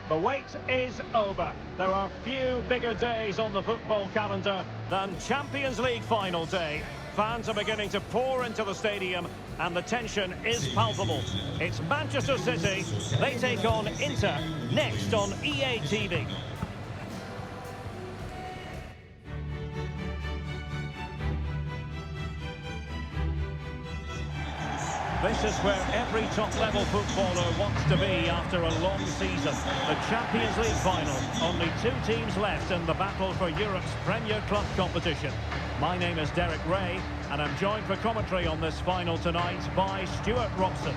The wait is over. There are few bigger days on the football calendar than Champions League final day. Fans are beginning to pour into the stadium and the tension is palpable. It's Manchester City. They take on Inter next on EA TV. This is where every top-level footballer wants to be after a long season. The Champions League final. Only two teams left in the battle for Europe's Premier Club competition. My name is Derek Ray, and I'm joined for commentary on this final tonight by Stuart Robson.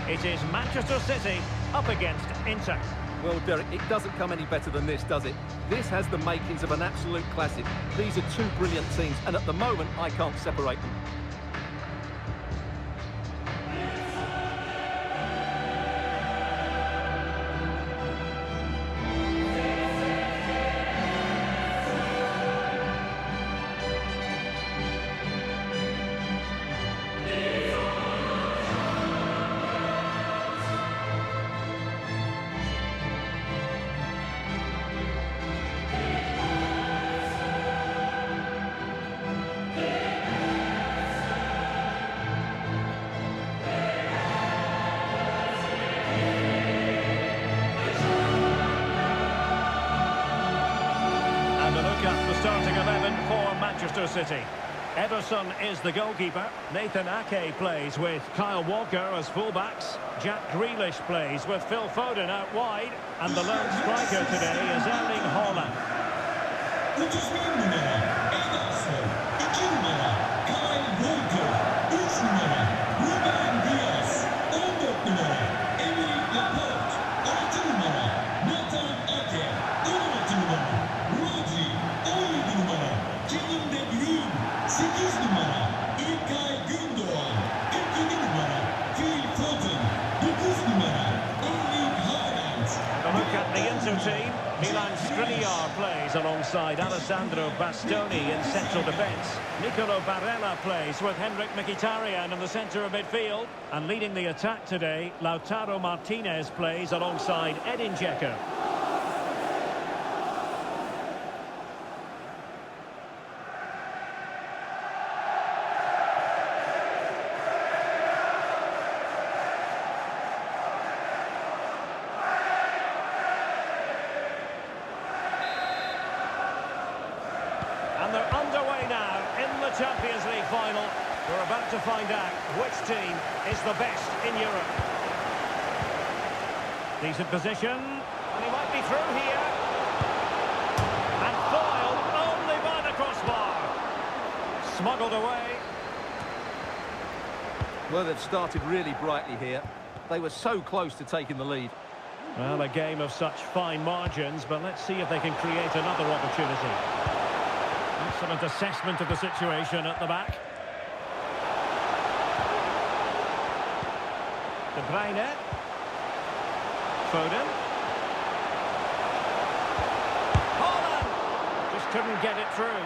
It is Manchester City up against Inter. Well, Derek, it doesn't come any better than this, does it? This has the makings of an absolute classic. These are two brilliant teams, and at the moment, I can't separate them. Starting 11 for Manchester City. Ederson is the goalkeeper. Nathan Ake plays with Kyle Walker as fullbacks. Jack Grealish plays with Phil Foden out wide. And the lone striker today is Erling Haaland. Look at the Inter team. Milan Skriniar plays alongside Alessandro Bastoni in central defence. Nicolo Barella plays with Henrik Mkhitaryan in the centre of midfield. And leading the attack today, Lautaro Martinez plays alongside Edin Dzeko. And they're underway now in the Champions League final. We're about to find out which team is the best in Europe. Decent position, and he might be through here. And foiled only by the crossbar. Smuggled away. Well, they've started really brightly here. They were so close to taking the lead. Well, a game of such fine margins, but let's see if they can create another opportunity. Excellent assessment of the situation at the back. De Bruyne. Foden. Haaland! Just couldn't get it through.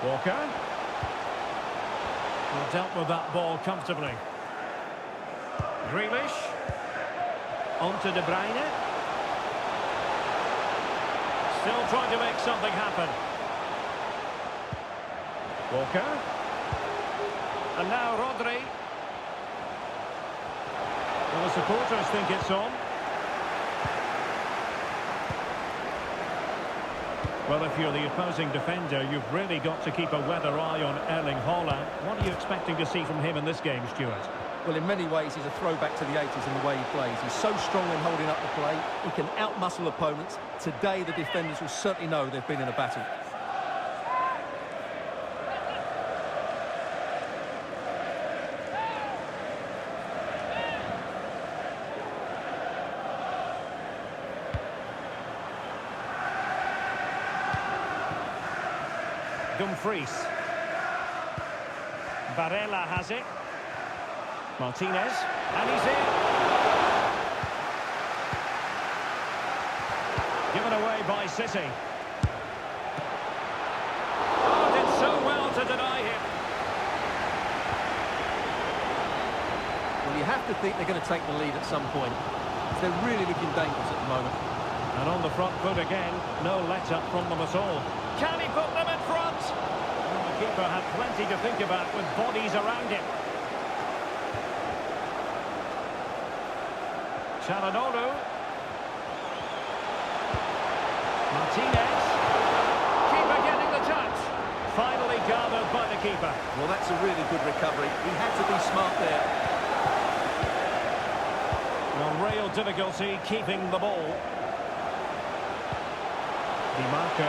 Walker. Well, dealt with that ball comfortably. Grealish. On to De Bruyne. Still trying to make something happen. Walker. And now Rodri. Well, the supporters think it's on. Well, if you're the opposing defender, you've really got to keep a weather eye on Erling Haaland. What are you expecting to see from him in this game, Stuart? Well, in many ways, he's a throwback to the 80s in the way he plays. He's so strong when holding up the play. He can outmuscle opponents. Today, the defenders will certainly know they've been in a battle. Dumfries. Barella has it. Martinez. And he's in. Given away by City. Oh, did so well to deny him. Well, you have to think they're going to take the lead at some point. They're really looking dangerous at the moment. And on the front foot again, no let-up from them at all. Can he put them in front? Well, the keeper had plenty to think about with bodies around him. Çalhanoğlu. Martinez. Keeper getting the touch. Finally gathered by the keeper. Well, that's a really good recovery. He had to be smart there. Well, real difficulty keeping the ball. Di Marco.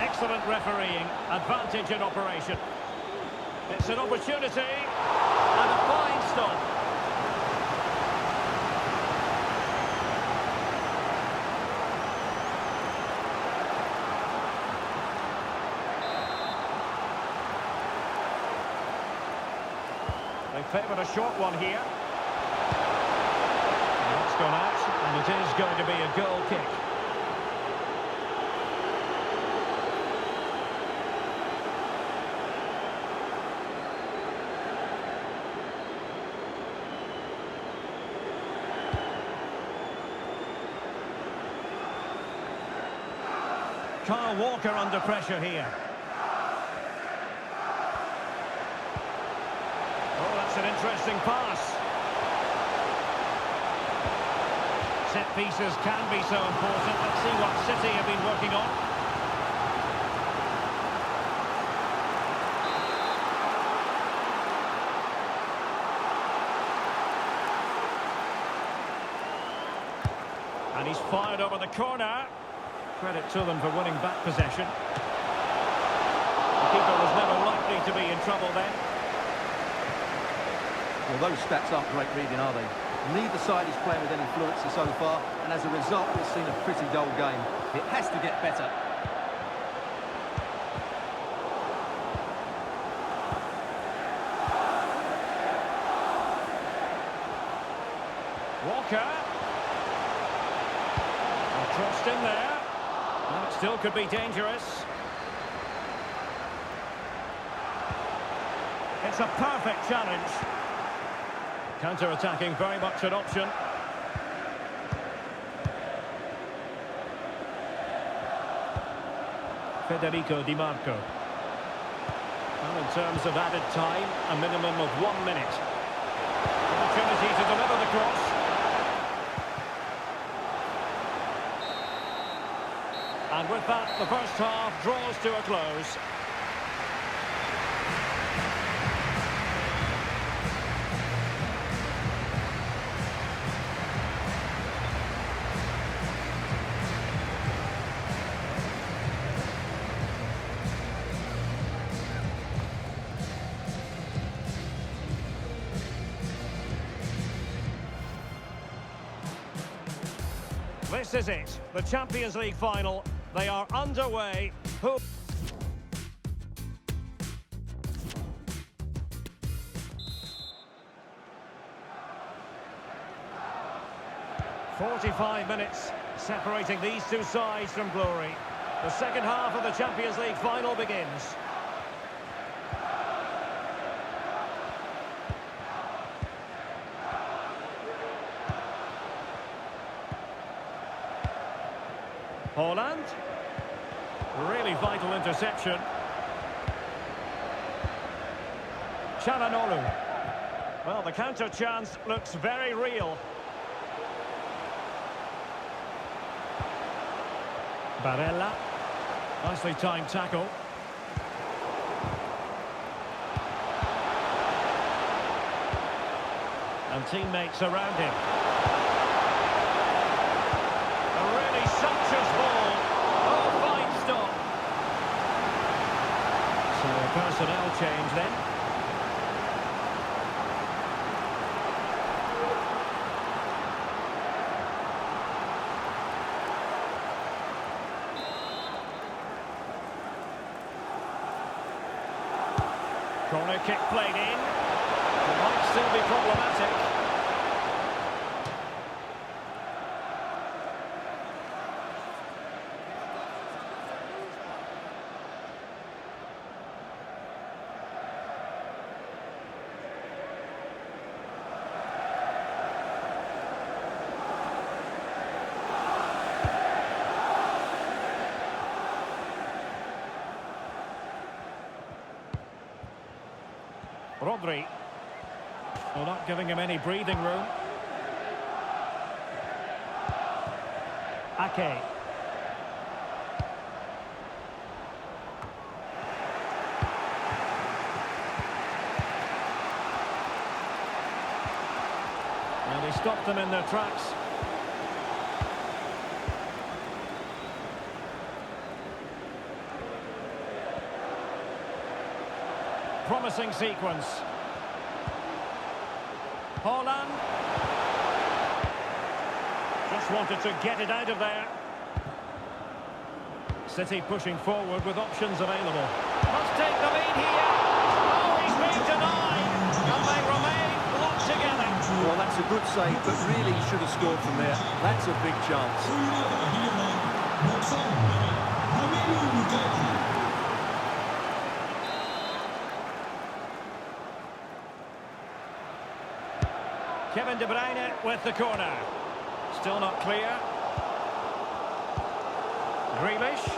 Excellent refereeing. Advantage in operation. It's an opportunity. And a fine stop. They favoured a short one here. That's gone out, and it is going to be a goal kick. Kyle Walker under pressure here. Oh, that's an interesting pass. Set pieces can be so important. Let's see what City have been working on. And he's fired over the corner. Credit to them for winning back possession. The keeper was never likely to be in trouble then. Well, those stats aren't great reading, are they? Neither side is playing with any fluency so far, and as a result, we've seen a pretty dull game. It has to get better. Walker. Crossed in there. And it still could be dangerous. It's a perfect challenge. Counter-attacking, very much an option. Federico Di Marco. Well, in terms of added time, a minimum of 1 minute. Opportunity to deliver the cross. And with that, the first half draws to a close. This is it, the Champions League final. They are underway. 45 minutes separating these two sides from glory. The second half of the Champions League final begins. Holland. Really vital interception. Çalhanoğlu. Well, the counter chance looks very real. Barella. Nicely timed tackle. And teammates around him. A really sumptuous ball. Oh, fine stop. So a personnel change then. Corner kick played in. It might still be problematic. Rodri. Well, not giving him any breathing room. Ake. And he stopped them in their tracks. Promising sequence. Haaland. Just wanted to get it out of there. City pushing forward with options available. Must take the lead here. Oh, he's been denied. And they remain locked together. Well, that's a good save, but really he should have scored from there. That's a big chance. Kevin De Bruyne with the corner. Still not clear. Relish.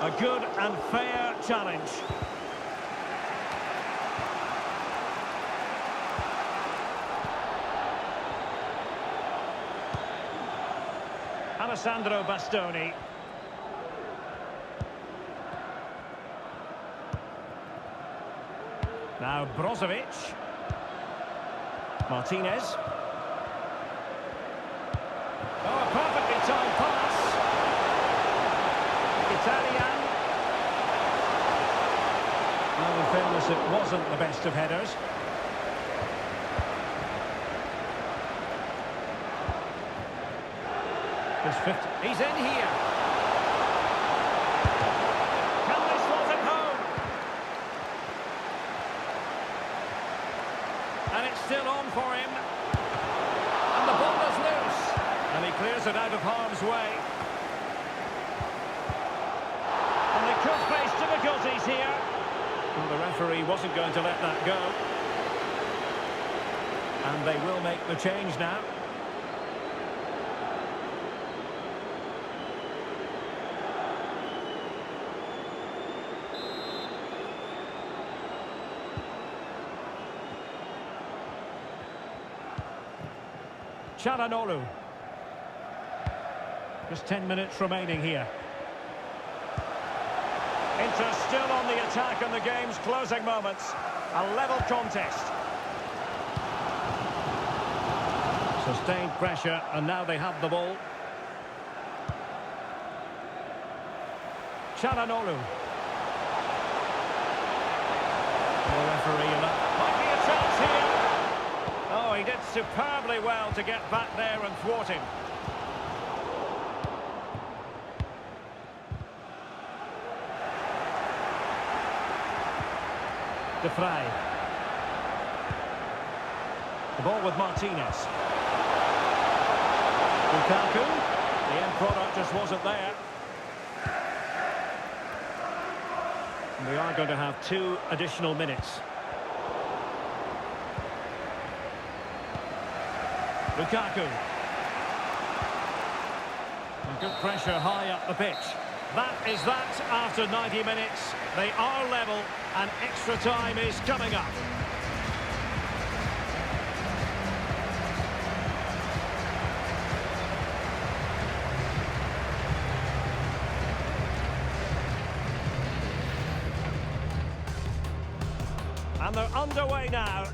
A good and fair challenge. Alessandro Bastoni. Now Brozovic. Martinez. Oh, a perfectly timed pass. Italian. Well, in fairness, it wasn't the best of headers. There's 50. He's in here. Can they slot it home? And it's still on for him. And the ball is loose. And he clears it out of harm's way. And they could face difficulties here. Well, the referee wasn't going to let that go. And they will make the change now. Çalhanoğlu. Just 10 minutes remaining here. Inter still on the attack in the game's closing moments. A level contest. Sustained pressure, and now they have the ball. Çalhanoğlu. The referee, and that might be a chance here. Oh, he did superbly well to get back there and thwart him. De Vrij. The ball with Martinez. Lukaku. The end product just wasn't there. And we are going to have 2 additional minutes. Lukaku. And good pressure high up the pitch. That is that after 90 minutes. They are level and extra time is coming up. And they're underway now.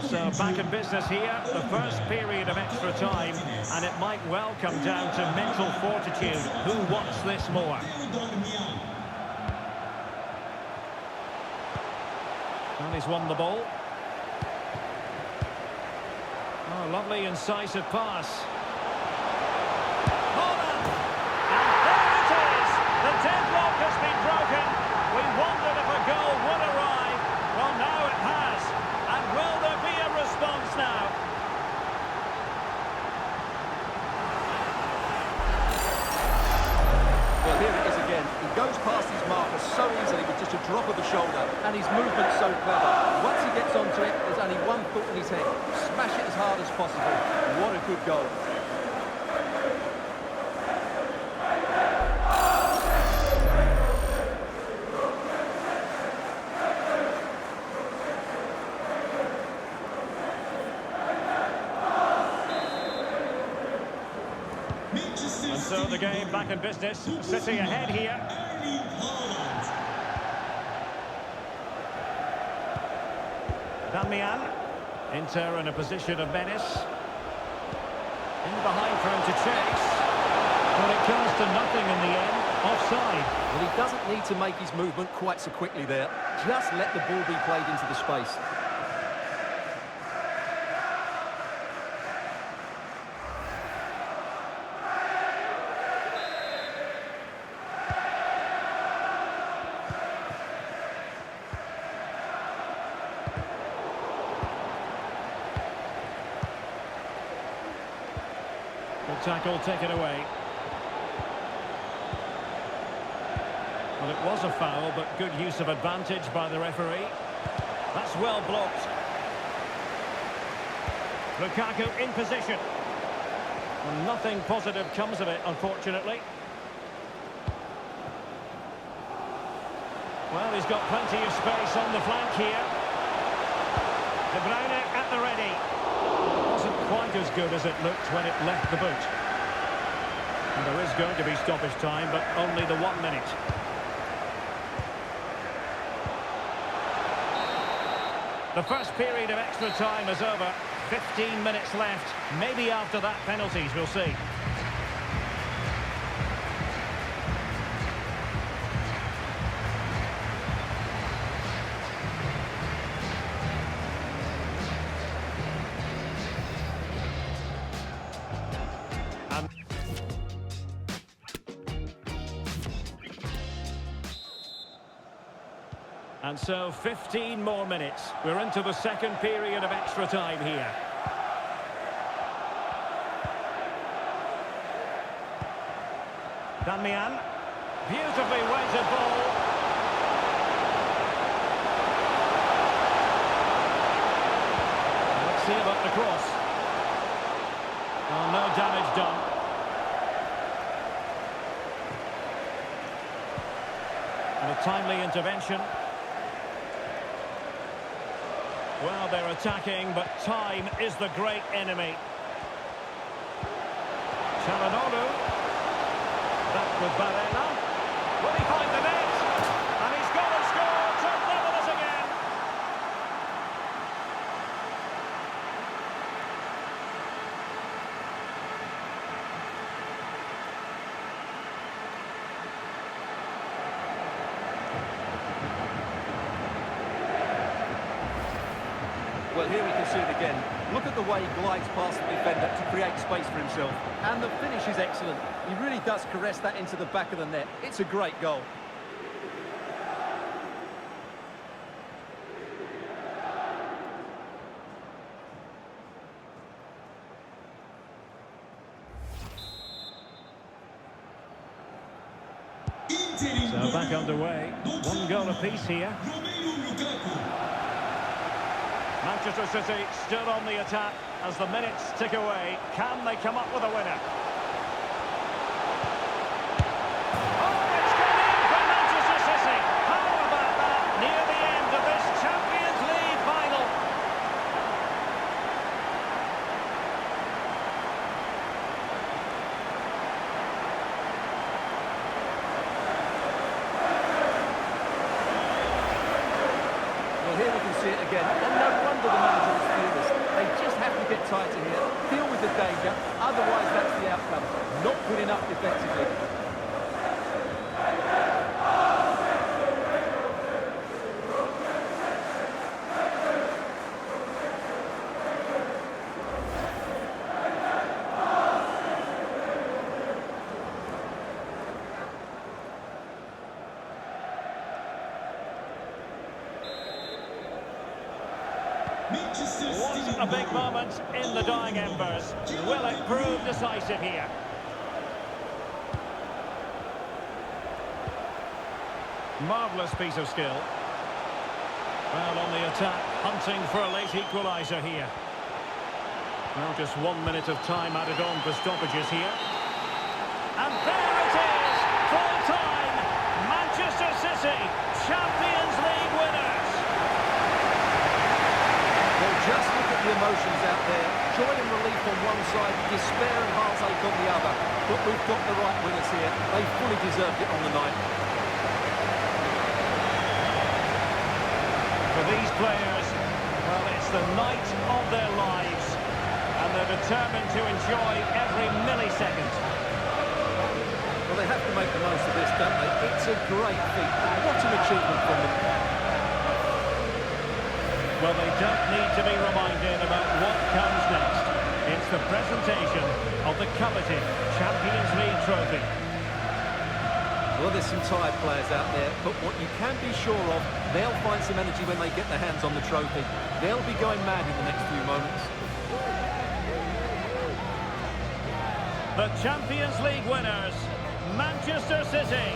So back in business here, the first period of extra time, and it might well come down to mental fortitude. Who wants this more? And he's won the ball. Oh, lovely incisive pass. thought in his head. Smash it as hard as possible. What a good goal. And so the game back in business. City ahead here. Damian. Inter in a position of menace. In behind for him to chase. Well, it comes to nothing in the end. Offside. Well, he doesn't need to make his movement quite so quickly there. Just let the ball be played into the space. Good tackle taken away. Well, it was a foul, but good use of advantage by the referee. That's well blocked. Lukaku in position. Well, nothing positive comes of it, unfortunately. Well, he's got plenty of space on the flank here. De Bruyne at the ready. Wasn't quite as good as it looked when it left the boot. And there is going to be stoppage time, but only the 1 minute. The first period of extra time is over. 15 minutes left. Maybe after that, penalties, we'll see. And so 15 more minutes. We're into the second period of extra time here. Damian. Beautifully weighted ball. Let's see about the cross. Oh, no damage done. And a timely intervention. Well, they're attacking, but time is the great enemy. Chalanolu. Back with Barella. Will he find the net? And he's got to score to level us again. Well, here we can see it again. Look at the way he glides past the defender to create space for himself. And the finish is excellent. He really does caress that into the back of the net. It's a great goal. So back underway. 1 goal apiece here. Manchester City still on the attack as the minutes tick away. Can they come up with a winner? Oh, it's gone in for Manchester City. How about that? Near the end of this Champions League final. Well, here we can see it again. And no wonder the manager is furious. They just have to get tighter here, deal with the danger, otherwise that's the outcome. Not good enough defensively. What a big moment in the dying embers. Will it prove decisive here? Marvellous piece of skill. Well, on the attack, Hunting for a late equaliser here. Well, just 1 minute of time added on for stoppages here. And there it is! Full time! Manchester City, Champions League winners! Well, just look at the emotions out there. Joy and relief on one side, despair and heartache on the other. But we've got the right winners here. They fully deserved it on the night. For these players, well, it's the night of their lives, and they're determined to enjoy every millisecond. Well, they have to make the most of this, don't they? It's a great feat. What an achievement from them. Well, they don't need to be reminded about what comes next. It's the presentation of the coveted Champions League trophy. Well, there's some tired players out there, but what you can be sure of, they'll find some energy when they get their hands on the trophy. They'll be going mad in the next few moments. The Champions League winners, Manchester City.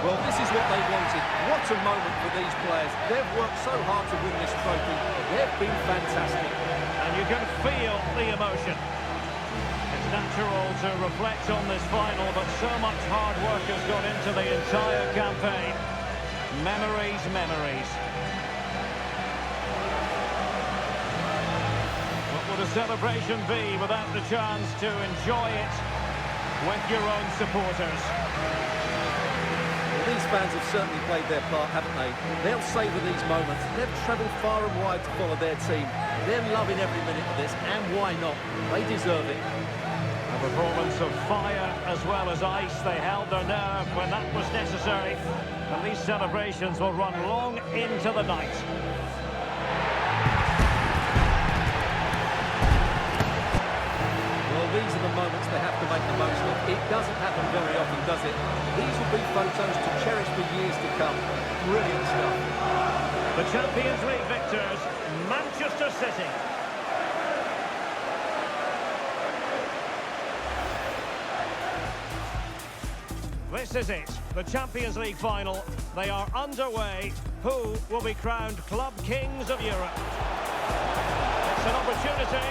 Well, this is what they wanted. What a moment for these players. They've worked so hard to win this trophy. They've been fantastic. And you can feel the emotion. It's natural to reflect on this final, but so much hard work has gone into the entire campaign. Memories, memories. What would a celebration be without the chance to enjoy it with your own supporters? Well, these fans have certainly played their part, haven't they? They'll savour these moments. They've travelled far and wide to follow their team. They're loving every minute of this, and why not? They deserve it. A performance of fire as well as ice. They held their nerve when that was necessary. And these celebrations will run long into the night. Well, these are the moments they have to make the most of. It doesn't happen very often, does it? These will be photos to cherish for years to come. Brilliant stuff. The Champions League victors, Manchester City. This is it, the Champions League final. They are underway. Who will be crowned Club Kings of Europe? It's an opportunity